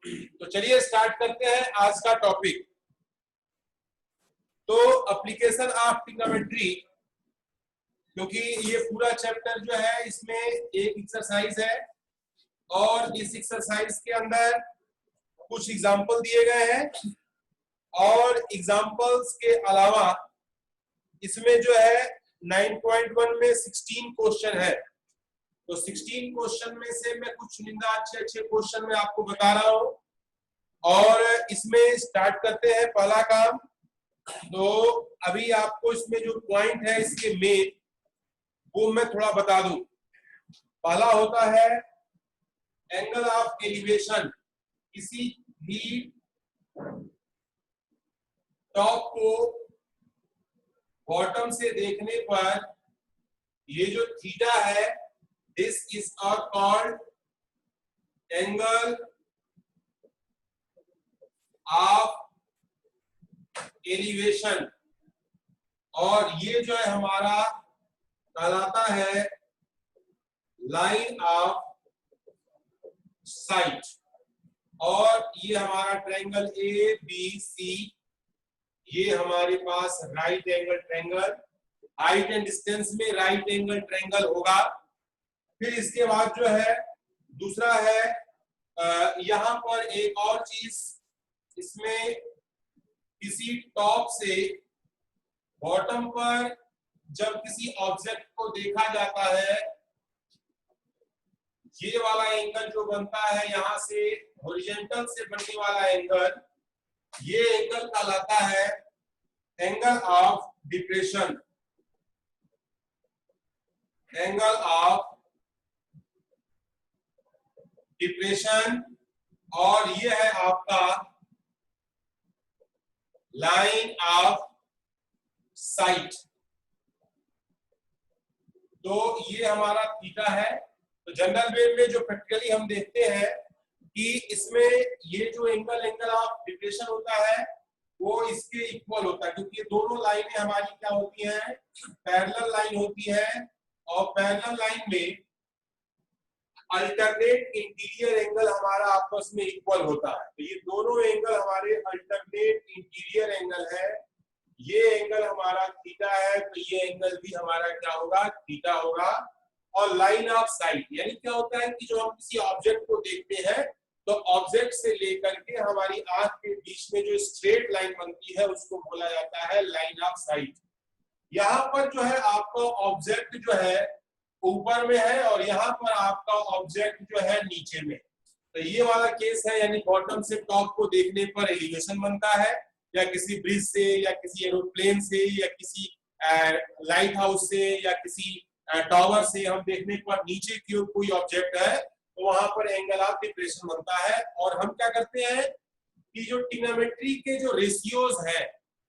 तो चलिए स्टार्ट करते हैं आज का टॉपिक। तो एप्लीकेशन ऑफ ट्रिग्नोमेट्री, क्योंकि ये पूरा चैप्टर जो है इसमें एक एक्सरसाइज है और इस एक्सरसाइज के अंदर कुछ एग्जाम्पल दिए गए हैं और एग्जाम्पल्स के अलावा इसमें जो है 9.1 में 16 क्वेश्चन है। तो 16 क्वेश्चन में से मैं कुछ चुनिंदा अच्छे क्वेश्चन में आपको बता रहा हूं और इसमें स्टार्ट करते हैं पहला काम। तो अभी आपको इसमें जो पॉइंट है इसके मेन वो मैं थोड़ा बता दूं। पहला होता है एंगल ऑफ एलिवेशन। किसी भी टॉप को बॉटम से देखने पर ये जो थीटा है, this is called angle of elevation और ये जो है हमारा कहलाता है लाइन ऑफ साइट। और ये हमारा ट्रायंगल ए बी सी, ये हमारे पास right angle triangle, height and distance में राइट एंगल ट्रायंगल होगा। फिर इसके बाद जो है दूसरा है यहां पर एक और चीज, इसमें किसी टॉप से बॉटम पर जब किसी ऑब्जेक्ट को देखा जाता है, ये वाला एंगल जो बनता है यहां से हॉरिजॉन्टल से बनने वाला एंगल, ये एंगल कहलाता है angle of depression. Angle of depression और ये है आपका लाइन ऑफ साइट। तो ये हमारा थीटा है। तो जनरल वे में जो प्रैक्टिकली हम देखते हैं कि इसमें ये जो एंगल ऑफ डिप्रेशन होता है वो इसके इक्वल होता है, क्योंकि ये दोनों लाइनें हमारी क्या होती हैं, पैरेलल लाइन होती है और पैरेलल लाइन में अल्टरनेट इंटीरियर एंगल हमारा आपस में इक्वल होता है। तो ये दोनों एंगल हमारे अल्टरनेट इंटीरियर एंगल है। ये एंगल हमारा थीटा है तो ये एंगल भी हमारा क्या होगा, थीटा होगा। और लाइन ऑफ साइट यानी क्या होता है कि जो हम किसी ऑब्जेक्ट को देखते हैं तो ऑब्जेक्ट से लेकर के हमारी आंख के बीच में जो स्ट्रेट लाइन बनती है उसको बोला जाता है लाइन ऑफ साइट। यहाँ पर जो है आपका ऑब्जेक्ट जो है ऊपर में है और यहाँ पर आपका ऑब्जेक्ट जो है नीचे में। तो ये वाला केस है, यानी बॉटम से टॉप को देखने पर एलिवेशन बनता है, या किसी ब्रिज से या किसी एरोप्लेन से या किसी लाइट हाउस से या किसी टावर से हम देखने पर नीचे की ओर कोई ऑब्जेक्ट है तो वहां पर एंगल ऑफ डिप्रेशन बनता है। और हम क्या करते हैं कि जो ट्रिग्नोमेट्री के जो रेशियोज है,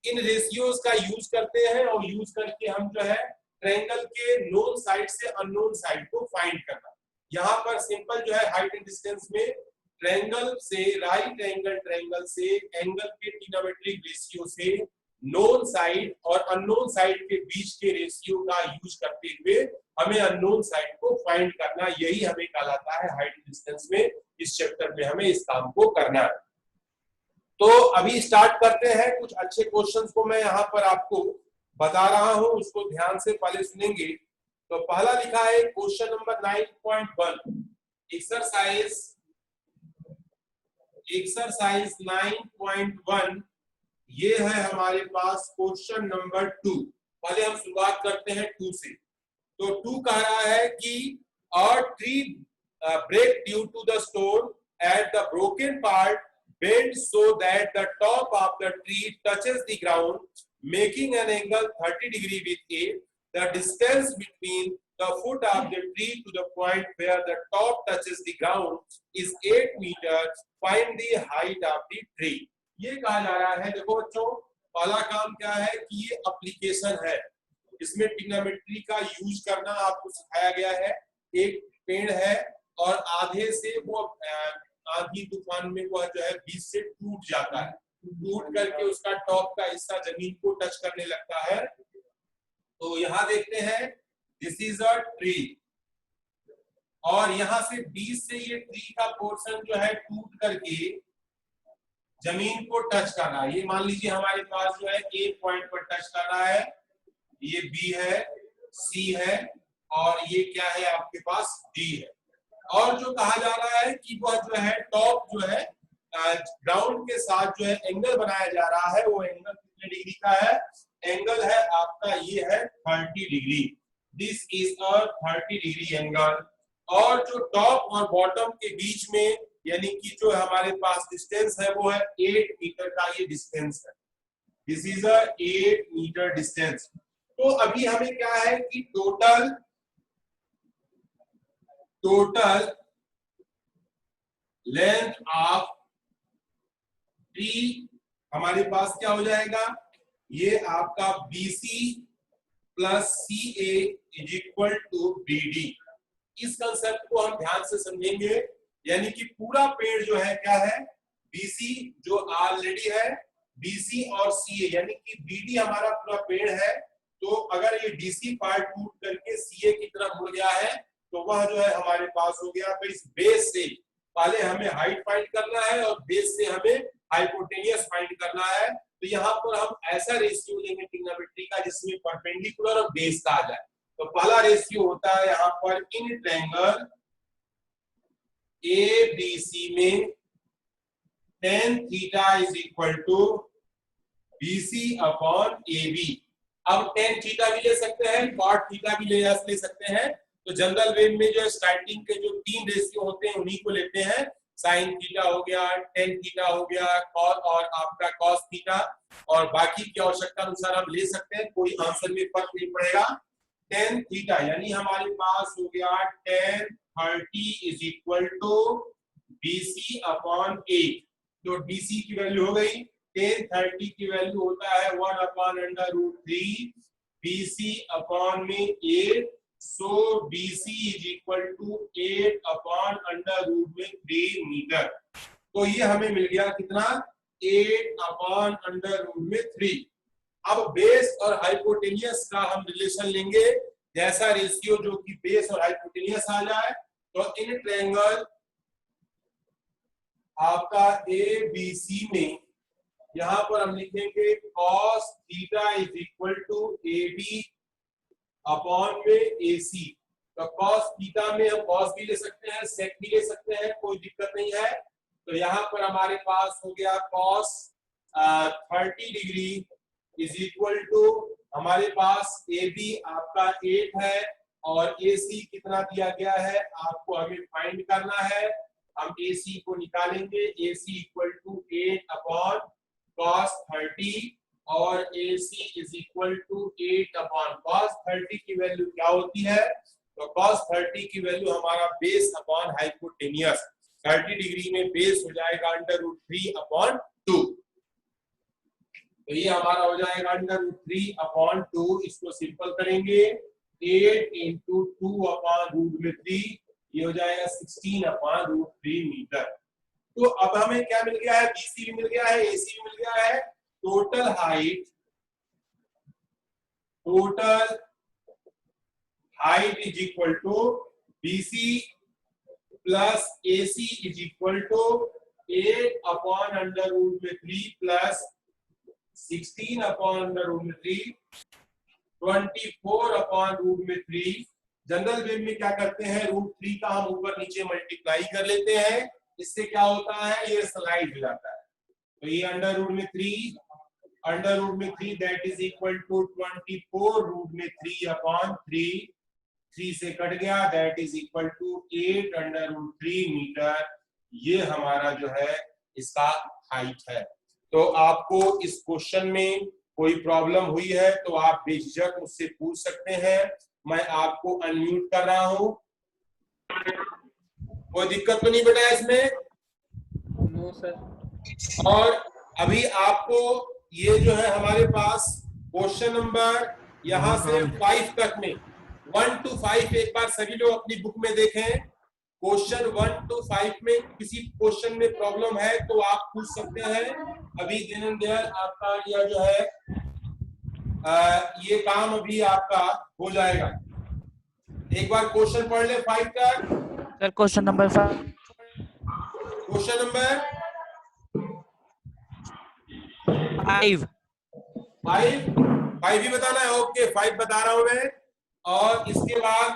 इन रेशियोज का यूज करते हैं और यूज करके हम जो है ट्रायंगल के नोन साइड से अननोन साइड को फाइंड करना। यहाँ पर सिंपल जो है हाइट एंड डिस्टेंस में ट्रायंगल से राइट एंगल ट्रायंगल से एंगल के ट्रिग्नोमेट्रिक रेशियो से नोन साइड और अननोन साइड के बीच के रेशियो का यूज करते हुए हमें अननोन साइड को फाइंड करना, यही हमें कहलाता है हाइट एंड डिस्टेंस में। इस चैप्टर में हमें इस काम को करना है। तो अभी स्टार्ट करते हैं। कुछ अच्छे क्वेश्चंस को मैं यहाँ पर आपको बता रहा हूं, उसको ध्यान से पहले सुनेंगे। तो पहला लिखा है क्वेश्चन नंबर 9.1, एक्सरसाइज 9.1। ये है हमारे पास क्वेश्चन नंबर 2। पहले हम शुरुआत करते हैं 2 से। तो 2 कह रहा है कि a tree break due to the storm at the broken part bend so that the top of the tree touches the ground, making an angle 30 degree with it. The distance between the foot of the tree to the point where the top touches the ground is 8 meters. Find the height of the tree. ये कहा जा रहा है। देखो बच्चों, पहला काम क्या है कि ये एप्लीकेशन है, इसमें ट्रिग्नोमेट्री का यूज करना आपको सिखाया गया है। एक पेड़ है और आधे से वो आंधी तूफान में वो जो है बीच से टूट जाता है, टूट करके उसका टॉप का हिस्सा जमीन को टच करने लगता है। तो यहाँ देखते हैं, दिस इज अ ट्री और यहां से 20 से ये ट्री का पोर्शन जो है टूट करके जमीन को टच कर रहा है। ये मान लीजिए हमारे पास जो है एक पॉइंट पर टच कर रहा है, ये बी है, सी है और ये क्या है आपके पास डी है। और जो कहा जा रहा है कि वह जो है टॉप जो है ग्राउंड के साथ जो है एंगल बनाया जा रहा है, वो एंगल कितने डिग्री का है? एंगल है आपका ये है 30 degree. This is a 30 degree angle. और जो टॉप और बॉटम के बीच में यानी कि जो हमारे पास डिस्टेंस है वो है 8 मीटर का ये डिस्टेंस है। This is a 8 metre distance. तो अभी हमें क्या है कि टोटल लेंथ ऑफ ट्री हमारे पास क्या हो जाएगा? ये आपका BC plus CA is equal to BD। इस कंसेप्ट को हम ध्यान से समझेंगे, यानी कि पूरा पेड़ जो है क्या है? BC जो ऑलरेडी है, BC और CA यानी कि BD हमारा पूरा पेड़ है। तो अगर ये DC पार्ट टूट करके CA की तरफ मुड़ गया है तो वह जो है हमारे पास हो गया। तो इस बेस से पहले हमें हाइट फाइंड करना है और बेस से हमें हाइपोटेनियस फाइंड करना है। तो यहाँ पर हम ऐसा रेशियो लेंगे ट्रिग्नोमेट्री का जिसमें परपेंडिकुलर और बेस का आ जाए। तो पहला रेशियो होता है यहाँ पर इन ट्रायंगल ABC में tan theta is equal to BC upon AB। अब tan थीटा भी ले सकते हैं, cot थीटा भी ले सकते हैं। तो जनरल वे में जो स्टार्टिंग के जो 3 रेशियो होते हैं उन्हीं को लेते हैं। साइन थीटा हो गया, tan थीटा हो गया, cos और आपका cos थीटा, और बाकी की आवश्यकता अनुसार हम ले सकते हैं, कोई आंसर में फर्क नहीं पड़ेगा। tan थीटा यानी हमारे पास हो गया tan 30 is equal to BC upon 8। तो BC की वैल्यू हो गई, tan 30 की वैल्यू होता है 1 upon under root 3 BC upon में 8। So BC is equal to 8 upon under root में 3 मीटर। तो ये हमें मिल गया कितना? 8 अपॉन अंडर रूट में 3। अब बेस और हाइपोटेनियस का हम रिलेशन लेंगे, जैसा रेशियो जो कि बेस और हाइपोटेनियस आ जाए। तो इन ट्रायंगल आपका ABC में यहां पर हम लिखेंगे cos theta is equal to AB upon में AC। तो cos थीटा में हम cos भी ले सकते हैं, sec भी ले सकते हैं, कोई दिक्कत नहीं है। तो यहाँ पर हमारे पास हो गया cos 30 degree is equal to हमारे पास AB आपका 8 है और AC कितना दिया गया है आपको हमें फाइंड करना है। हम AC को निकालेंगे, AC equal to 8 upon cos 30 और AC is equal to 8 upon cos 30 की वैल्यू क्या होती है? तो cos 30 की वैल्यू हमारा बेस अपॉन हाइपोटेनियस, 30 डिग्री में बेस हो जाएगा अंडर रूट 3 अपॉन 2। तो ये हमारा हो जाएगा अंडर रूट 3 अपॉन 2। इसको सिंपल करेंगे 8 इंटू 2 अपॉन रूट में 3, ये हो जाएगा 16 अपॉन रूट 3 मीटर। तो अब हमें क्या मिल गया है? BC भी मिल गया है, AC भी मिल गया है। Total height is equal to BC plus AC is equal to 8 upon under root में 3 प्लस 16 अपॉन अंडर रूट में 3, 24 अपॉन रूट में 3। जनरल वे में क्या करते हैं? रूट 3 का हम ऊपर नीचे मल्टीप्लाई कर लेते हैं, इससे क्या होता है? ये स्लाइड हो जाता है। तो ये अंडर रूट में 3 that is equal to 24 root में 3 अपॉन 3 से कट गया, that is equal to 8 under root 3 metre. ये हमारा जो है इसका हाइट है। तो आपको इस क्वेश्चन में कोई प्रॉब्लम हुई है तो आप बेझिझक मुझसे पूछ सकते हैं। मैं आपको अनम्यूट कर रहा हूं। कोई दिक्कत तो नहीं बेटा इसमें? No sir. और अभी आपको ये जो है हमारे पास क्वेश्चन नंबर यहां से 5 तक में 1 to 5 एक बार सभी लोग अपनी बुक में देखें। क्वेश्चन 1 to 5 में किसी क्वेश्चन में प्रॉब्लम है तो आप पूछ सकते हैं। अभी दिन एंड देयर आपका यह जो है ये काम अभी आपका हो जाएगा। एक बार क्वेश्चन पढ़ ले 5 तक। Sir question number 5। Question number 5। 5 ही बताना है। ओके 5 बता रहा हूं मैं। और इसके बाद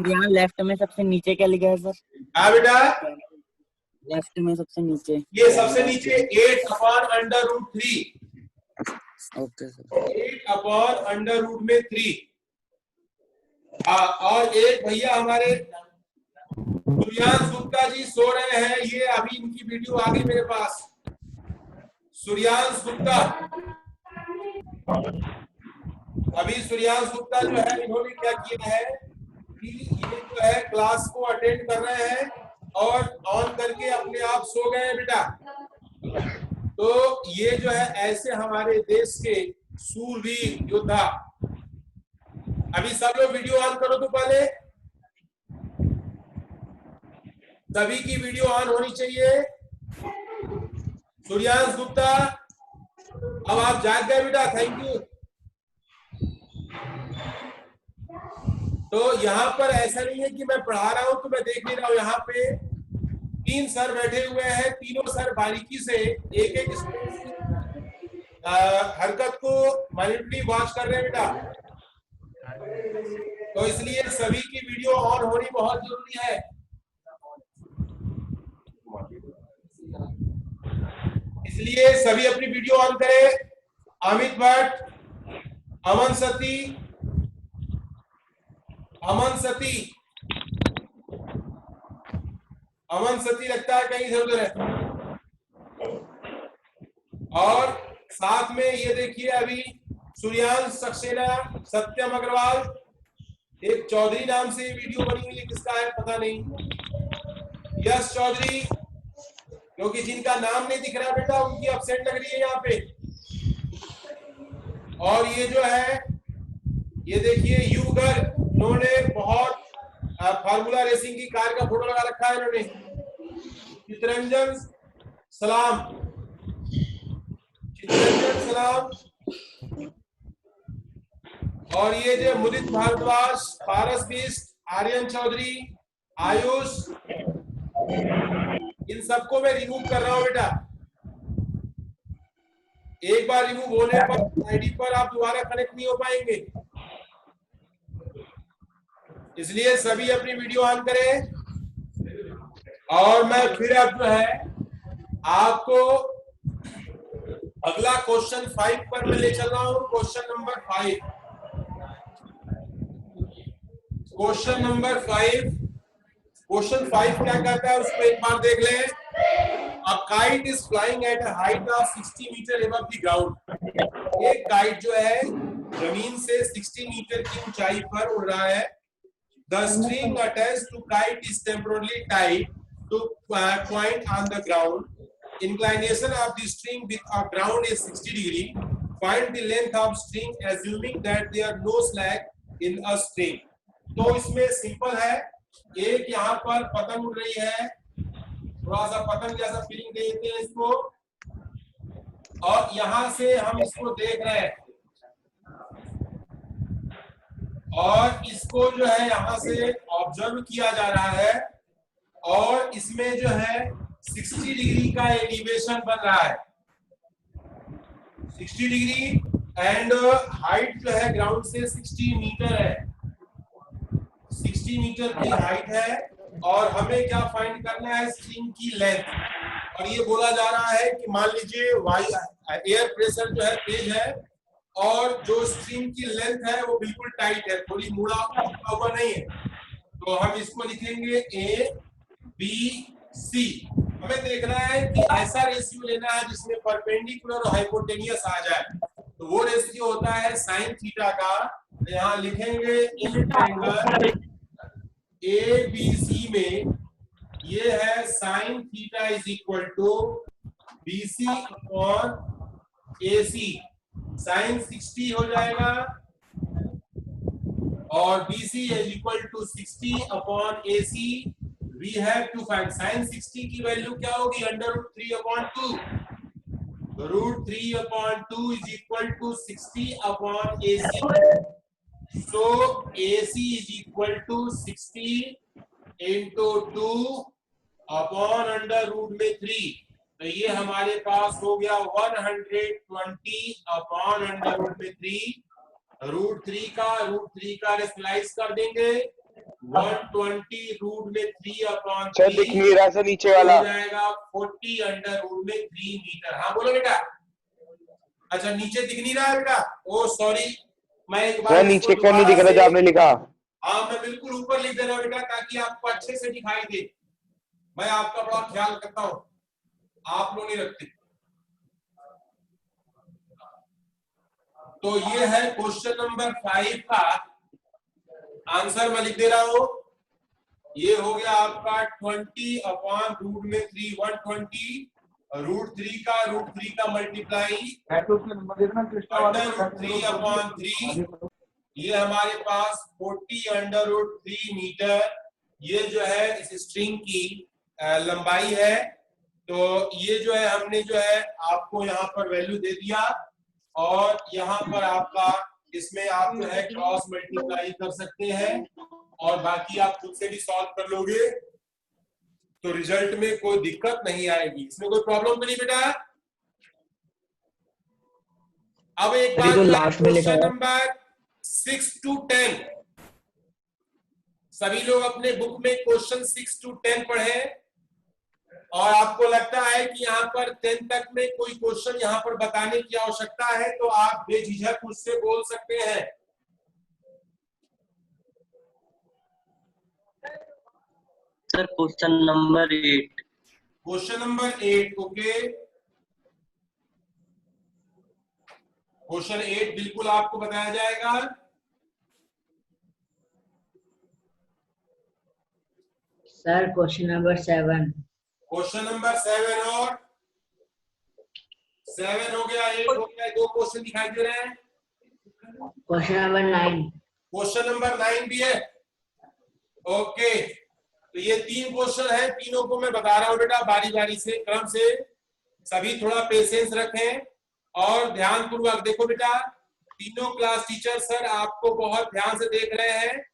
यहाँ लेफ्ट में सबसे नीचे क्या लिखा है सर? हाँ बेटा, लेफ्ट में सबसे नीचे ये सबसे नीचे 8/√3। Okay sir. 8/√3। और एक भैया हमारे सूर्यांश गुप्ता जी सो रहे हैं, ये अभी इनकी वीडियो आ गई मेरे पास। सूर्यांश गुप्ता, अभी सूर्यांश गुप्ता जो है इन्होंने क्या किया है कि ये जो है क्लास को अटेंड कर रहे हैं और ऑन करके अपने आप सो गए हैं बेटा। तो ये जो है ऐसे हमारे देश के सूरवीर योद्धा। अभी सब लोग वीडियो ऑन करो तो पहले, सभी की वीडियो ऑन होनी चाहिए। सूर्यांश गुप्ता, अब आप जाग गए बेटा, थैंक यू। तो यहाँ पर ऐसा नहीं है कि मैं पढ़ा रहा हूं तो मैं देख नहीं रहा हूं। यहाँ पे 3 सर बैठे हुए हैं, तीनों सर बारीकी से एक एक हरकत को माइन्यूटली वॉच कर रहे हैं बेटा। तो इसलिए सभी की वीडियो ऑन होनी बहुत जरूरी है। इसलिए सभी अपनी वीडियो ऑन करें। अमित भट्ट, अमन सती, अमन सती लगता है कहीं इधर उधर है। और साथ में ये देखिए अभी सूर्यांश सक्सेना, सत्यम अग्रवाल, एक चौधरी नाम से वीडियो बनी हुई है, किसका है पता नहीं, यश चौधरी, क्योंकि जिनका नाम नहीं दिख रहा बेटा उनकी एब्सेंट लग रही है यहाँ पे। और ये जो है ये देखिए युगर, इन्होंने बहुत फार्मूला रेसिंग की कार का फोटो लगा रखा है इन्होंने। चित्रंजन सलाम, और ये जो मुदित भारद्वाज, पारस बिस्ट, आर्यन चौधरी, आयुष, इन सबको मैं रिमूव कर रहा हूं बेटा। एक बार रिमूव होने पर आईडी पर आप दोबारा कनेक्ट नहीं हो पाएंगे, इसलिए सभी अपनी वीडियो ऑन करें। और मैं फिर अब जो है आपको अगला क्वेश्चन 5 पर मैं ले चल रहा हूं। Question number 5। Question number 5, question 5 क्या कहता है उसको एक बार देख लें। A kite is flying at a height of 60 meter above the ground। एक काइट जो है जमीन से 60 मीटर की ऊंचाई पर उड़ रहा है। The string attached to kite is temporarily tied to point on the ground. Inclination of the string with a ground is 60 degree. Find the length of string assuming that there are no slack in a string। तो इसमें simple है, एक यहाँ पर पतंग उड़ रही है, थोड़ा सा पतंग जैसा फीलिंग देते हैं इसको, और यहां से हम इसको देख रहे हैं और इसको जो है यहां से ऑब्जर्व किया जा रहा है और इसमें जो है 60 डिग्री का एलिवेशन बन रहा है, 60 डिग्री, एंड हाइट जो है ग्राउंड से 60 मीटर है, 60 मीटर की हाइट है। और हमें क्या फाइंड करना है, स्ट्रिंग की लेंथ। और ये बोला जा रहा है कि मान लीजिए एयर प्रेशर जो है तेज है और जो स्ट्रिंग की लेंथ है वो बिल्कुल टाइट है, थोड़ी मुड़ा हुआ नहीं है, तो हम इसको लिखेंगे ए बी सी। हमें देखना है कि ऐसा रेशियो लेना है जिसमें परपेंडिकुलर और हाइपोटेनियस आ जाए, तो वो रेशियो होता है साइन थीटा का। यहाँ लिखेंगे इन एंगल ए बी सी में ये है sine theta is equal to B C upon A C. Sine 60 हो जाएगा और B C is equal to 60 upon A C. We have to find sine 60 की वैल्यू क्या होगी, √3/2। √3/2 is equal to 60 upon A C. So AC is equal to 60 into 2 upon under root में 3, तो ये हमारे पास हो गया 120 अपॉन अंडर रूट में 3, रूट 3 का रेशनलाइज कर देंगे 120 रूट में 3 अपॉन 3 दिख नहीं रहा सर नीचे वाला हो जाएगा 40 अंडर रूट में 3 मीटर। हाँ बोलो बेटा। अच्छा नीचे दिख नहीं रहा है बेटा, ओ सॉरी, मैं एक बार नीचे का नहीं दिख रहा जो आपने लिखा। हाँ मैं बिल्कुल ऊपर लिख दे रहा हूँ बेटा ताकि आपको अच्छे से दिखाई दे। मैं आपका बड़ा ख्याल रखता हूँ, आप लोग नहीं रखते। तो ये है क्वेश्चन नंबर 5 का आंसर, मैं लिख दे रहा हूँ। ये हो गया आपका 20 अपॉन रूट में 3 120 रूट 3 का मल्टीप्लाई अंडर रूट 3 अपॉन 3, ये हमारे पास 40 अंडर रूट 3 मीटर, ये जो है इस स्ट्रिंग की लंबाई है। तो ये जो है हमने जो है आपको यहाँ पर वैल्यू दे दिया और यहाँ पर आपका इसमें आप जो है क्रॉस मल्टीप्लाई कर सकते हैं और बाकी आप खुद से भी सॉल्व कर लोगे, तो रिजल्ट में कोई दिक्कत नहीं आएगी। इसमें कोई प्रॉब्लम तो नहीं बेटा। अब एक बात, क्वेश्चन नंबर 6 to 10, सभी लोग अपने बुक में क्वेश्चन 6 to 10 पढ़े और आपको लगता है कि यहाँ पर 10 तक में कोई क्वेश्चन यहाँ पर बताने की आवश्यकता है तो आप बेझिझक मुझसे बोल सकते हैं। Sir question number 8। Question number 8 okay. Question 8 बिल्कुल आपको बताया जाएगा। Sir question number 7। Question number 7 और 7 हो गया, 8 हो गया, 2 क्वेश्चन दिखाई दे रहे हैं। Question number 9। क्वेश्चन नंबर 9 भी है ओके। तो ये 3 क्वेश्चन है, तीनों को मैं बता रहा हूं बेटा बारी बारी से, क्रम से। सभी थोड़ा पेशेंस रखें और ध्यान पूर्वक देखो बेटा। तीनों क्लास टीचर सर आपको बहुत ध्यान से देख रहे हैं।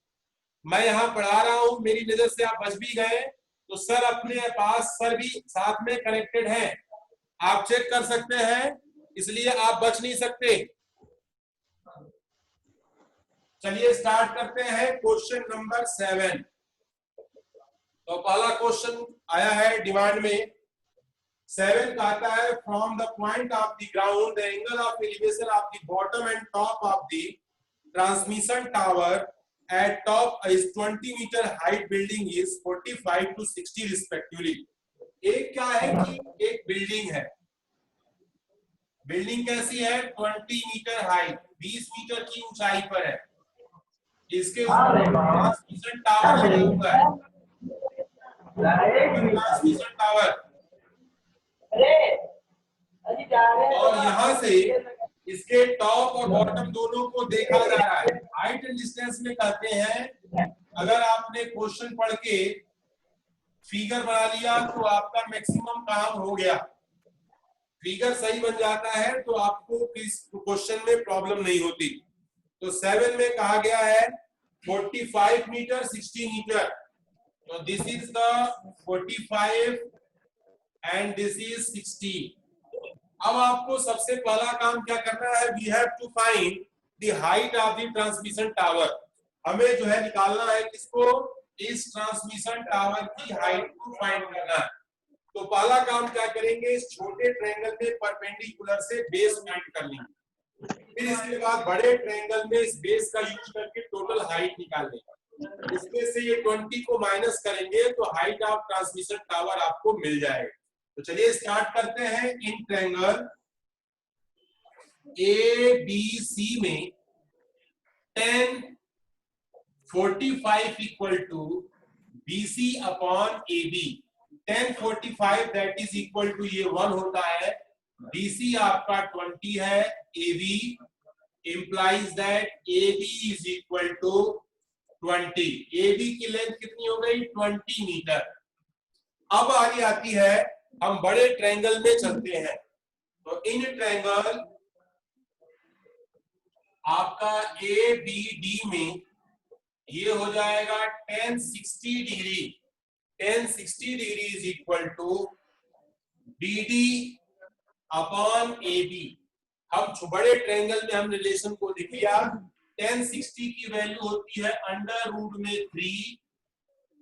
मैं यहाँ पढ़ा रहा हूँ, मेरी नजर से आप बच भी गए तो सर अपने पास सर भी साथ में कनेक्टेड है, आप चेक कर सकते हैं, इसलिए आप बच नहीं सकते। चलिए स्टार्ट करते हैं क्वेश्चन नंबर 7। तो पहला क्वेश्चन आया है डिमांड में। 7 कहता है from the point of the ground the angle of elevation of the bottom and top of the transmission tower at top is 20 meter height building is 45 to 60 respectively। एक क्या है कि एक बिल्डिंग है, बिल्डिंग कैसी है 20 मीटर हाइट 20 मीटर की ऊंचाई पर है, इसके ऊपर ट्रांसमिशन टावर लगा हुआ है, ट्रांसमिशन टावर, और यहाँ से इसके टॉप और बॉटम दोनों को देखा जा रहा है। हाइट एंड डिस्टेंस में कहते हैं अगर आपने क्वेश्चन पढ़ के फिगर बना लिया तो आपका मैक्सिमम काम हो गया, फिगर सही बन जाता है तो आपको इस क्वेश्चन में प्रॉब्लम नहीं होती। तो 7 में कहा गया है 45 मीटर 60 मीटर, तो this is the 45 and this is 60। अब आपको सबसे पहला काम क्या करना है, we have to find the height of the transmission tower. हमें जो है निकालना है किसको, इस ट्रांसमिशन टावर की हाइट को फाइंड करना है। तो पहला काम क्या करेंगे, इस छोटे ट्रायंगल में परपेंडिकुलर से बेस फाइंड कर लेंगे, फिर इसके बाद बड़े ट्रायंगल में इस बेस का यूज करके टोटल हाइट निकाल लेंगे, इसमें से ये 20 को माइनस करेंगे तो हाइट ऑफ ट्रांसमिशन टावर आपको मिल जाएगा। तो चलिए स्टार्ट करते हैं। इन ट्रायंगल ABC में 10 45 equal to BC upon AB। 10 45 that is equal to ये 1 होता है, BC आपका 20 है, AB implies that AB is equal to 20। AB की लेंथ कितनी हो गई 20 मीटर। अब आगे आती है, हम बड़े ट्रायंगल में चलते हैं। तो इन ट्रायंगल आपका ए बी डी में ये हो जाएगा tan 60 degree. tan 60 degree is equal to BD upon AB। हम बड़े ट्रायंगल में हम रिलेशन को लिख लिया। tan 60 की वैल्यू होती है अंडर रूट में 3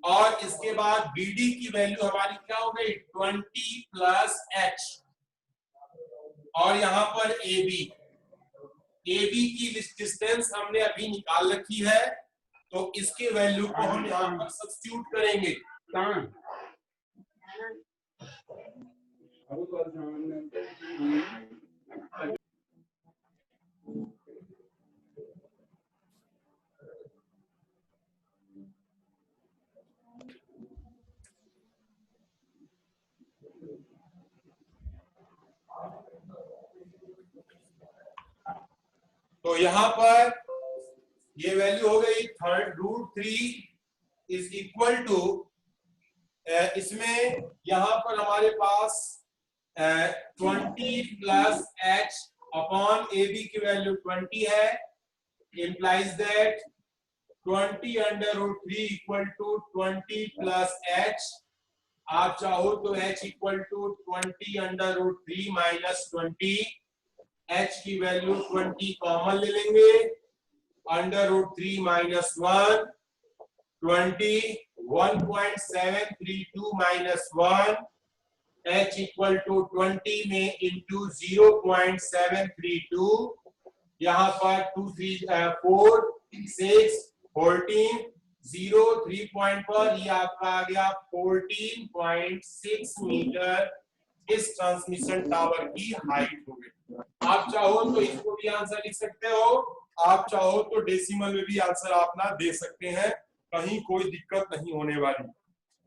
और इसके बाद BD की वैल्यू हमारी क्या हो गई 20 प्लस H और यहाँ पर AB की डिस्टेंस हमने अभी निकाल रखी है, तो इसके वैल्यू को हम यहाँ पर सब्स्टिट्यूट करेंगे। तो यहाँ पर ये वैल्यू हो गई √3 इज इक्वल टू, इसमें यहाँ पर हमारे पास 20 प्लस H अपॉन AB की वैल्यू 20 है, implies that 20 under root 3 equal to 20 plus H। आप चाहो तो H equal to 20 under root 3 minus 20, H की वैल्यू 20 कॉमन ले लेंगे, under root 3 minus 1 20 1.732 minus 1, H equal to 20 में इंटू 0.732, यहाँ पर 2 3 4 6 14 0 3 पॉइंट पर ये आपका आ गया 14.6 मीटर इस ट्रांसमिशन टावर की हाइट हो गई। आप चाहो तो इसको भी आंसर लिख सकते हो, आप चाहो तो डेसिमल में भी आंसर आप ना दे सकते हैं, कहीं कोई दिक्कत नहीं होने वाली,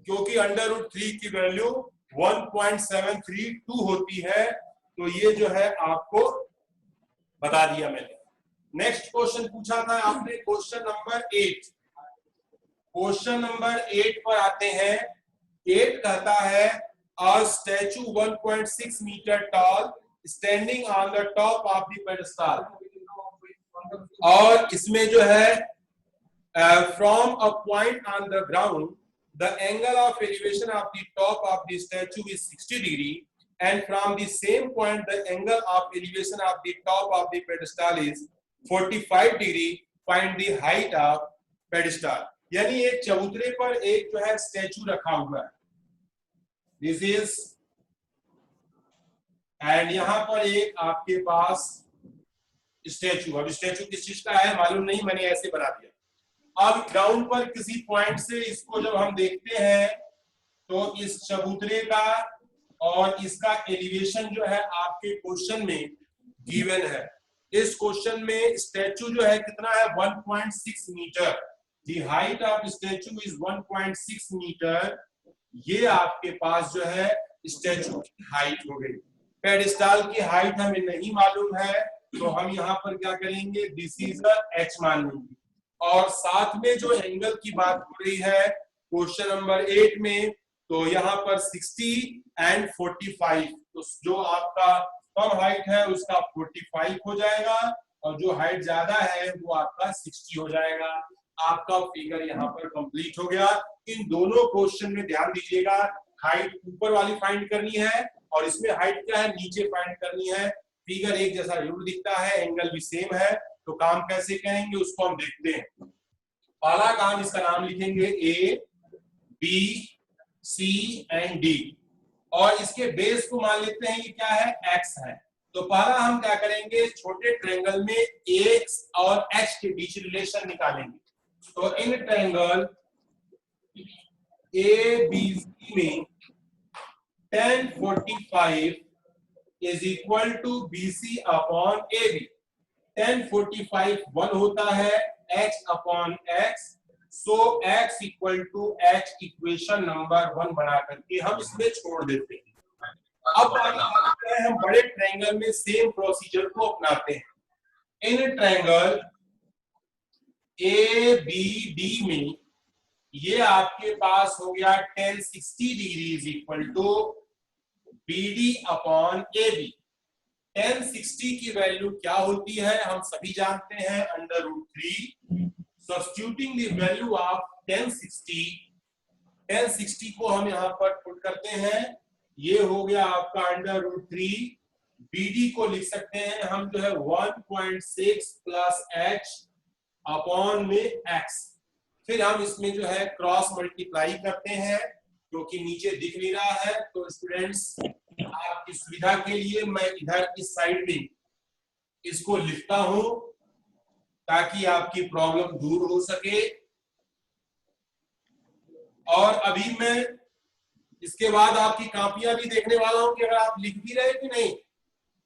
क्योंकि अंडर रूट 3 की वैल्यू 1.732 होती है। तो ये जो है आपको बता दिया मैंने। नेक्स्ट क्वेश्चन पूछा था आपने, क्वेश्चन नंबर 8। क्वेश्चन नंबर 8 पर आते हैं। 8 कहता है a statue 1.6 metre tall standing on the top of the pedestal, और इसमें जो है from a point on the ground the angle of elevation of the top of the statue is 60 degree, and from the same point the angle of elevation of the top of the pedestal is 45 degree. Find the height of pedestal. यानी एक चबूतरे पर एक जो है statue रखा हुआ है, दिस इज, एंड यहाँ पर एक आपके पास स्टैचू, अब स्टैचू किस चीज का है मालूम नहीं, मैंने ऐसे बना दिया। अब ग्राउंड पर किसी पॉइंट से इसको जब हम देखते हैं तो इस चबूतरे का और इसका एलिवेशन जो है आपके क्वेश्चन में गिवन है। इस क्वेश्चन में स्टैचू जो है कितना है 1.6 metre, the height of statue is 1.6 metre. ये आपके पास जो है स्टैचू की हाइट हो गई। पेडिस्टल की हाइट हमें नहीं मालूम है, तो हम यहाँ पर क्या करेंगे, दिस इज H मान लेंगे। और साथ में जो एंगल की बात हो रही है क्वेश्चन नंबर 8 में, तो यहाँ पर 60 एंड 45, तो जो आपका कम हाइट है उसका 45 हो जाएगा और जो हाइट ज्यादा है वो आपका 60 हो जाएगा। आपका फिगर यहाँ पर कंप्लीट हो गया। इन दोनों क्वेश्चन में ध्यान दीजिएगा, हाइट ऊपर वाली फाइंड करनी है और इसमें हाइट क्या है नीचे फाइंड करनी है। फिगर एक जैसा जरूर दिखता है, एंगल भी सेम है, तो काम कैसे करेंगे उसको हम देखते हैं। पहला काम, इसका नाम लिखेंगे A, B, C and D, और इसके बेस को मान लेते हैं ये क्या है X है। तो पहला हम क्या करेंगे, छोटे ट्रायंगल में X और H के बीच रिलेशन निकालेंगे। तो इन ट्रायंगल ABC में tan 45 is equal to BC upon AB। tan 45 1 होता है H अपॉन X, so X equal to H equation number 1 बना करके हम इसमें छोड़ देते हैं। अब हम बड़े ट्रायंगल में सेम प्रोसीजर को अपनाते हैं। इन ट्रायंगल ABD में ये आपके पास हो गया tan 60 degree is equal to BD upon AB। 1060 की वैल्यू क्या होती है हम सभी जानते हैं, √3। सब्स्टिट्यूटिंग द वैल्यू ऑफ 1060 को हम यहाँ पर पुट करते हैं, ये हो गया आपका √3। BD को लिख सकते हैं हम जो है 1.6 प्लस h अपॉन में x। फिर हम इसमें जो है क्रॉस मल्टीप्लाई करते हैं, क्योंकि नीचे दिख नहीं रहा है। तो स्टूडेंट्स आपकी सुविधा के लिए मैं इधर इस साइड में इसको लिखता हूं ताकि आपकी प्रॉब्लम दूर हो सके। और अभी मैं इसके बाद आपकी कापियां भी देखने वाला हूं कि अगर आप लिख भी रहे कि नहीं।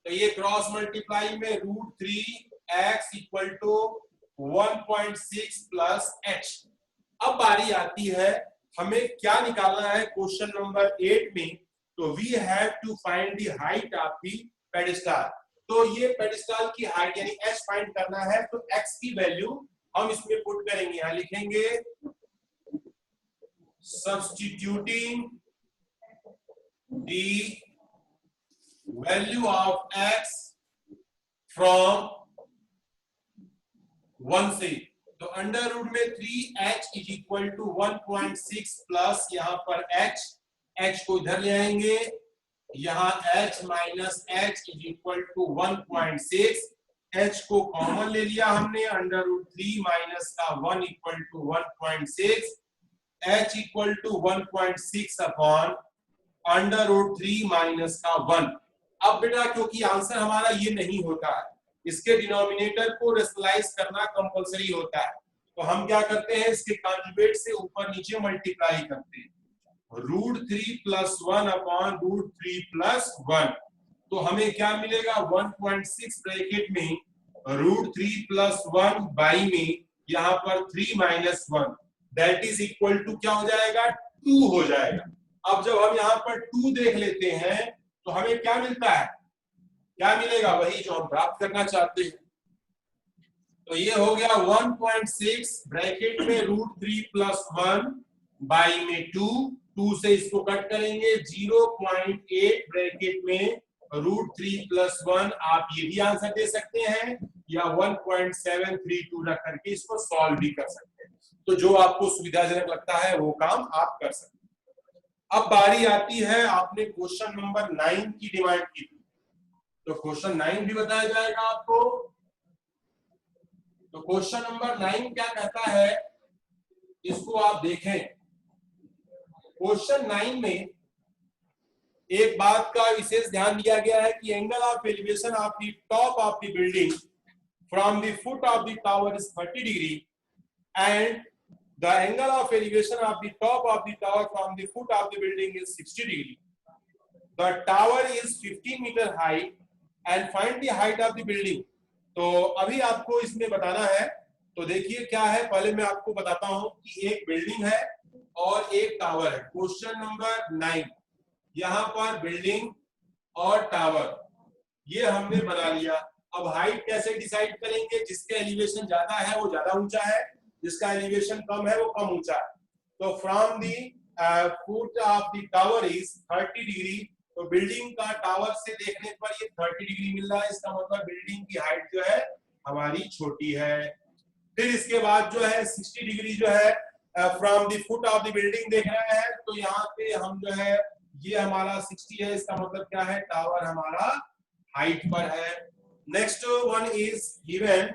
तो ये क्रॉस मल्टीप्लाई में √3x equal to 1.6 plus h। अब बारी आती है हमें क्या निकालना है क्वेश्चन नंबर 8 में। तो we have to find the height of the pedestal. तो ये पेडिस्टल की हाइट यानी h फाइंड करना है। तो x की वैल्यू हम इसमें पुट करेंगे, यहां लिखेंगे substituting the value of x from 1 से। तो अंडर रूट में 3h is equal to 1.6 plus यहाँ पर h को इधर ले आएंगे, यहाँ h minus h is equal to 1.6। h को कॉमन ले लिया हमने, √3 माइनस का 1 equal to 1.6, h equal to 1.6 upon √3 minus का 1। अब बेटा क्योंकि आंसर हमारा ये नहीं होता है, इसके डिनोमिनेटर को रेशनलाइज करना कंपलसरी होता है। तो हम क्या करते हैं, इसके कॉन्जुगेट से ऊपर नीचे मल्टीप्लाई करते हैं, √3 प्लस 1 अपॉन √3 प्लस 1। तो हमें क्या मिलेगा 1.6 ब्रैकेट में √3 प्लस 1 बाई में यहाँ पर 3 minus 1 that is equal to क्या हो जाएगा 2 हो जाएगा। अब जब हम यहाँ पर 2 देख लेते हैं तो हमें क्या मिलता है, क्या मिलेगा वही जो हम प्राप्त करना चाहते हैं। तो ये हो गया 1.6 ब्रैकेट में √3 प्लस 1 बाई में 2 से इसको कट करेंगे 0.8 ब्रैकेट में √3 प्लस 1। आप ये भी आंसर दे सकते हैं या 1.732 रख करके इसको सॉल्व भी कर सकते हैं। तो जो आपको सुविधाजनक लगता है वो काम आप कर सकते हैं। अब बारी आती है, आपने क्वेश्चन नंबर 9 की डिमांड की थी, तो क्वेश्चन 9 भी बताया जाएगा आपको। तो क्वेश्चन नंबर 9 क्या कहता है, इसको आप देखें। क्वेश्चन 9 में एक बात का विशेष ध्यान दिया गया है कि angle of elevation of the top of the building from the foot of the tower is 30 degree and the angle of elevation of the top of the tower from the foot of the building is 60 degree. The tower is 15 meter high and find the height of the building. तो अभी आपको इसमें बताना है। तो देखिए क्या है, पहले मैं आपको बताता हूं कि एक बिल्डिंग है और एक टावर है। क्वेश्चन नंबर 9, यहाँ पर बिल्डिंग और टावर ये हमने बना लिया। अब हाइट कैसे डिसाइड करेंगे, जिसके एलिवेशन ज्यादा है वो ज्यादा ऊंचा है, जिसका एलिवेशन कम है वो कम ऊंचा है। तो from the foot of the tower is 30 degree. तो बिल्डिंग का टावर से देखने पर ये 30 डिग्री मिल रहा है, इसका मतलब बिल्डिंग की हाइट जो है हमारी छोटी है। फिर इसके बाद जो है 60 डिग्री जो है from the foot of the building देख रहे हैं। तो यहाँ पे हम जो है ये हमारा 60 है, इसका मतलब क्या है टावर हमारा हाइट पर है। नेक्स्ट वन इज गिवन,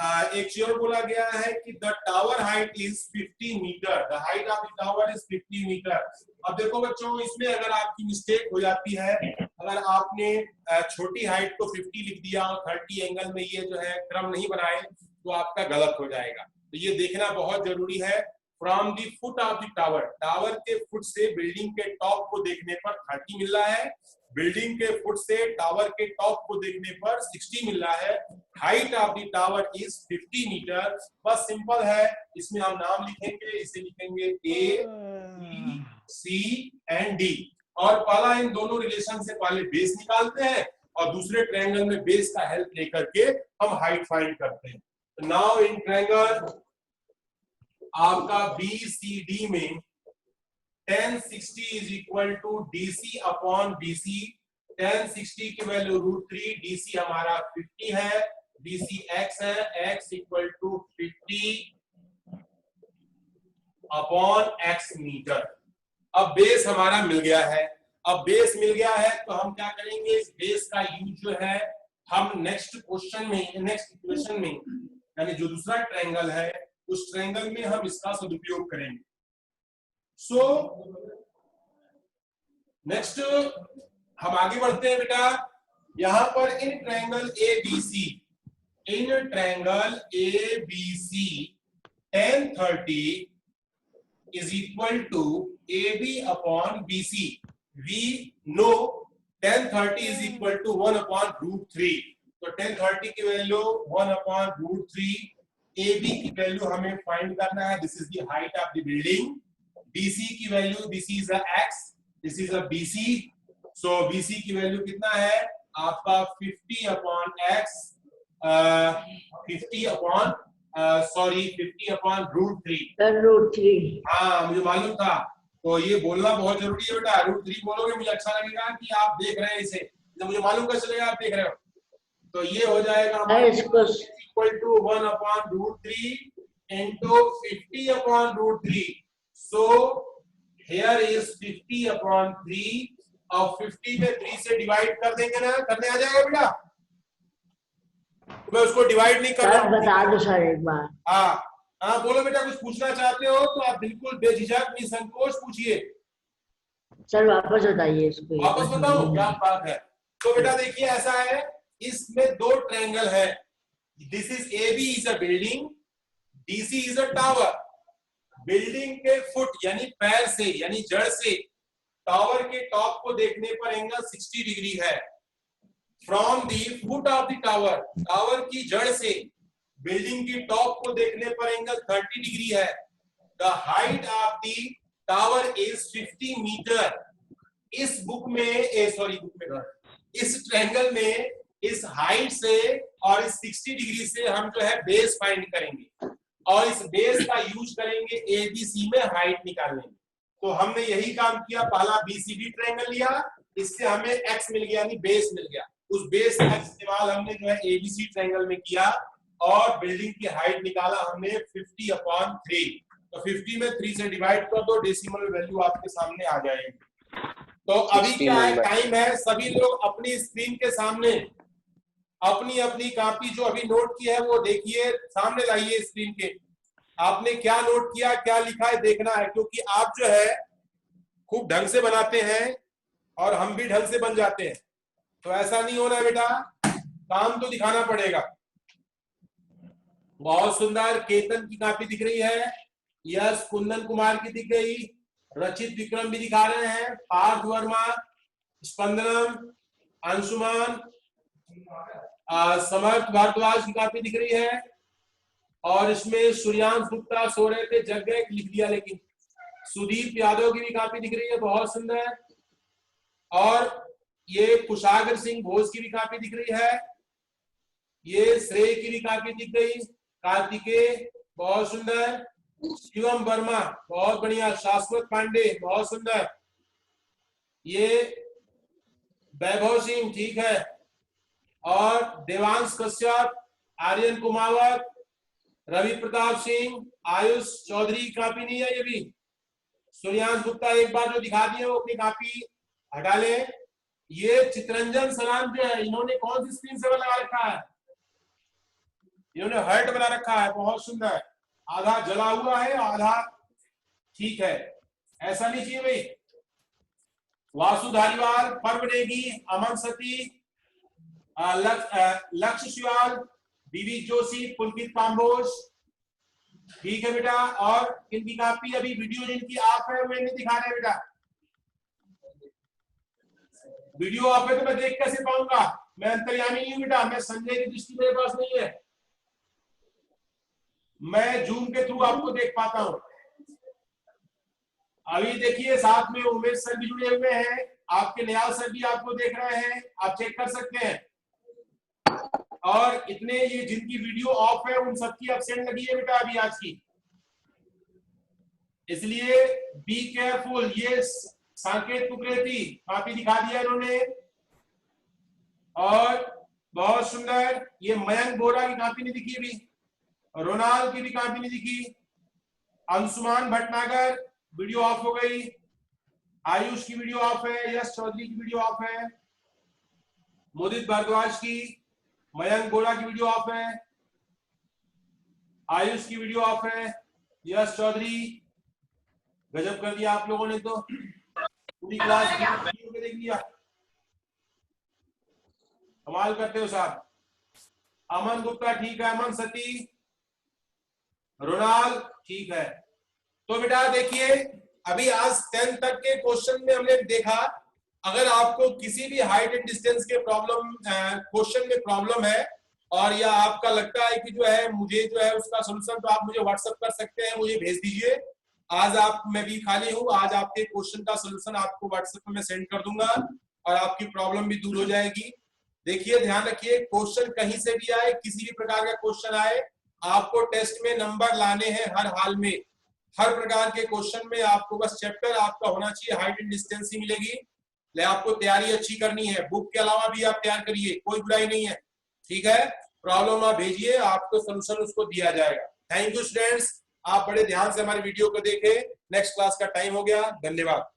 एक चीज बोला गया है कि the tower height is 50 metre, the height of the tower is 50 metre. अब देखो बच्चों, इसमें अगर आपकी मिस्टेक हो जाती है, अगर आपने छोटी हाइट को 50 लिख दिया और 30 एंगल में ये जो है क्रम नहीं बनाए तो आपका गलत हो जाएगा। तो ये देखना बहुत जरूरी है। From the foot of the tower, tower के फुट से बिल्डिंग के टॉप को देखने पर 30 मिल रहा है, बिल्डिंग के फुट से टावर के टॉप को देखने पर 60 मिल रहा है। Height of the tower is 50 metre. बस सिंपल है, इसमें हम नाम लिखेंगे, इसे लिखेंगे A, B, C and D। और पहला इन दोनों रिलेशन से पहले बेस निकालते हैं और दूसरे ट्रायंगल में बेस का हेल्प लेकर के हम हाइट फाइंड करते हैं। नाउ इन ट्रायंगल आपका BCD में 1060 is equal to DC upon BC tan 60 की वैल्यू √3, DC हमारा 50 है, DC x है, x equal to 50 upon x metre. अब बेस हमारा मिल गया है। अब बेस मिल गया है तो हम क्या करेंगे, इस बेस का यूज जो है हम नेक्स्ट क्वेश्चन में, नेक्स्ट इक्वेशन में, यानी जो दूसरा ट्रायंगल है उस ट्रायंगल में हम इसका सदुपयोग करेंगे। सो नेक्स्ट हम आगे बढ़ते हैं बेटा। यहां पर in triangle ABC, in triangle ABC tan 30 is equal to AB upon BC. We know tan 30 is equal to 1 upon √3. तो tan 30 की वैल्यू 1 upon √3, AB की वैल्यू हमें फाइंड करना है। This is the height of the building. BC की value, this is a x, this is a BC। So BC की value कितना है आपका 50 अपॉन x, 50 अपॉन √3। सर √3। हाँ मुझे मालूम था, तो ये बोलना बहुत जरूरी है बेटा। √3 बोलोगे मुझे अच्छा लगेगा कि आप देख रहे हैं इसे, तो मुझे मालूम कैसे चलेगा आप देख रहे हो। तो ये हो जाएगा equal to 1 upon √3 into 50 upon √3। So here is 50 upon 3 और 50 में 3 से डिवाइड कर देंगे ना, करने आ जाएगा बेटा। तो मैं उसको डिवाइड नहीं कर रहा हूं, बता दो सर एक बार। हाँ बोलो बेटा, कुछ पूछना चाहते हो तो आप बिल्कुल बेझिझक निसंकोच पूछिए। सर वापस बताइए इसको। वापस बताऊं, क्या बात है। तो बेटा देखिए ऐसा है, इसमें दो ट्रायंगल है। This is AB is a building, DC is a tower. Building के फुट यानी पैर से, यानी जड़ से टावर के टॉप को देखने पर एंगल 60 डिग्री है। From the foot of the tower, tower की जड़ से बिल्डिंग की टॉप को देखने पर एंगल 30 डिग्री है। The height of the tower is 50 metre. इस बुक में इस ट्रायंगल में इस हाइट से और इस 60 डिग्री से हम जो है बेस फाइंड करेंगे और इस बेस का यूज करेंगे ABC में हाइट निकालने में। तो हमने यही काम किया, पहला BCD ट्रायंगल लिया, इससे हमें x मिल गया, यानी बेस मिल गया। उस बेस का इस्तेमाल हमने जो है ABC ट्रायंगल में किया और बिल्डिंग की हाइट निकाला हमने 50 अपॉन 3। तो 50 में 3 से डिवाइड कर दो, डेसिमल वैल्यू आपके सामने आ जाएगी। तो अभी क्या है, टाइम है, सभी लोग अपनी स्क्रीन के सामने अपनी अपनी कॉपी जो अभी नोट की है वो देखिए, सामने लाइए स्क्रीन के। आपने क्या नोट किया, क्या लिखा है देखना है, क्योंकि आप जो है खूब ढंग से बनाते हैं और हम भी ढंग से बन जाते हैं। तो ऐसा नहीं होना बेटा, काम तो दिखाना पड़ेगा। बहुत सुंदर, केतन की कॉपी दिख रही है, यस कुंदन कुमार की दिख गई, रचित विक्रम भी दिखा रहे हैं, पार्थ वर्मा, स्पंदनम, अंशुमान, समर्थ भारद्वाज की कॉपी दिख रही है। और इसमें सूर्यांश गुप्ता सो रहे थे, जग गए, लिख दिया, लेकिन सुदीप यादव की भी कॉपी दिख रही है, बहुत सुंदर। और ये कुशागर सिंह घोष की भी कॉपी दिख रही है, ये श्रेय की भी कॉपी दिख गई, कार्तिकेय बहुत सुंदर, शिवम वर्मा बहुत बढ़िया, शाश्वत पांडे बहुत सुंदर, ये वैभव सिंह ठीक है, और देवांश कश्यप, आर्यन कुमावत, रवि प्रताप सिंह, आयुष चौधरी की कॉपी नहीं है ये भी। सूर्यांश गुप्ता एक बार जो दिखा दिए वो अपनी कॉपी हटा ले। ये चित्रंजन सलाम जो है, इन्होंने कौन सी स्क्रीन सेवर लगा रखा है, इन्होंने हर्ट बना रखा है, बहुत सुंदर, आधा जला हुआ है आधा ठीक है, ऐसा नहीं चाहिए भाई। वासु धारीवाल, पर्व नेगी, अमन सती, लक्ष्य शिवाल, विवेक जोशी, पुलकित काम्बोज, ठीक है बेटा। और इनकी कॉपी अभी वीडियो जिनकी आप है वे नहीं दिखा रहे बेटा, वीडियो आप है तो मैं देख कैसे पाऊंगा, मैं अंतर्यामी नहीं हूं बेटा, मैं संजय की दृष्टि मेरे पास नहीं है, मैं जूम के थ्रू आपको देख पाता हूं। अभी देखिए साथ में उमेश सर भी जुड़े हुए हैं, आपके नियाल सर भी आपको देख रहे हैं, आप चेक कर सकते हैं। और इतने ये जिनकी वीडियो ऑफ है उन सबकी एब्सेंट लगी है बेटा अभी आज की, इसलिए बी केयरफुल। ये साकेत कुकरेती कॉपी दिखा दिया इन्होंने, और बहुत सुंदर, ये मयंक बोरा की कॉपी नहीं दिखी अभी, रोनाल की भी कॉपी नहीं दिखी, अंशुमान भटनागर वीडियो ऑफ हो गई, आयुष की वीडियो ऑफ है, यश चौधरी की वीडियो ऑफ है, मुदित भारद्वाज की, मयंक बोरा की वीडियो ऑफ है, आयुष की वीडियो ऑफ है, यश चौधरी, गजब कर दिया आप लोगों ने तो, पूरी क्लास देख लिया, कमाल करते हो साहब। अमन गुप्ता ठीक है, अमन सती, रोनाल ठीक है। तो बेटा देखिए, अभी आज 10 तक के क्वेश्चन में हमने देखा, अगर आपको किसी भी हाइट एंड डिस्टेंस के प्रॉब्लम क्वेश्चन में प्रॉब्लम है और या आपका लगता है कि जो है मुझे जो है उसका सॉल्यूशन, तो आप मुझे व्हाट्सएप कर सकते हैं, मुझे भेज दीजिए। आज मैं भी खाली हूँ, आज आपके क्वेश्चन का सॉल्यूशन आपको व्हाट्सएप में मैं सेंड कर दूंगा और आपकी प्रॉब्लम भी दूर हो जाएगी। देखिए ध्यान रखिए, क्वेश्चन कहीं से भी आए, किसी भी प्रकार का क्वेश्चन आए, आपको टेस्ट में नंबर लाने हैं हर हाल में। हर प्रकार के क्वेश्चन में आपको बस चैप्टर आपका होना चाहिए, हाइट एंड डिस्टेंस ही मिलेगी। ले आपको तैयारी अच्छी करनी है, बुक के अलावा भी आप तैयार करिए, कोई बुराई नहीं है, ठीक है। प्रॉब्लम आप भेजिए, आपको सॉल्यूशन उसको दिया जाएगा। थैंक यू स्टूडेंट्स, आप बड़े ध्यान से हमारी वीडियो को देखें। नेक्स्ट क्लास का टाइम हो गया, धन्यवाद।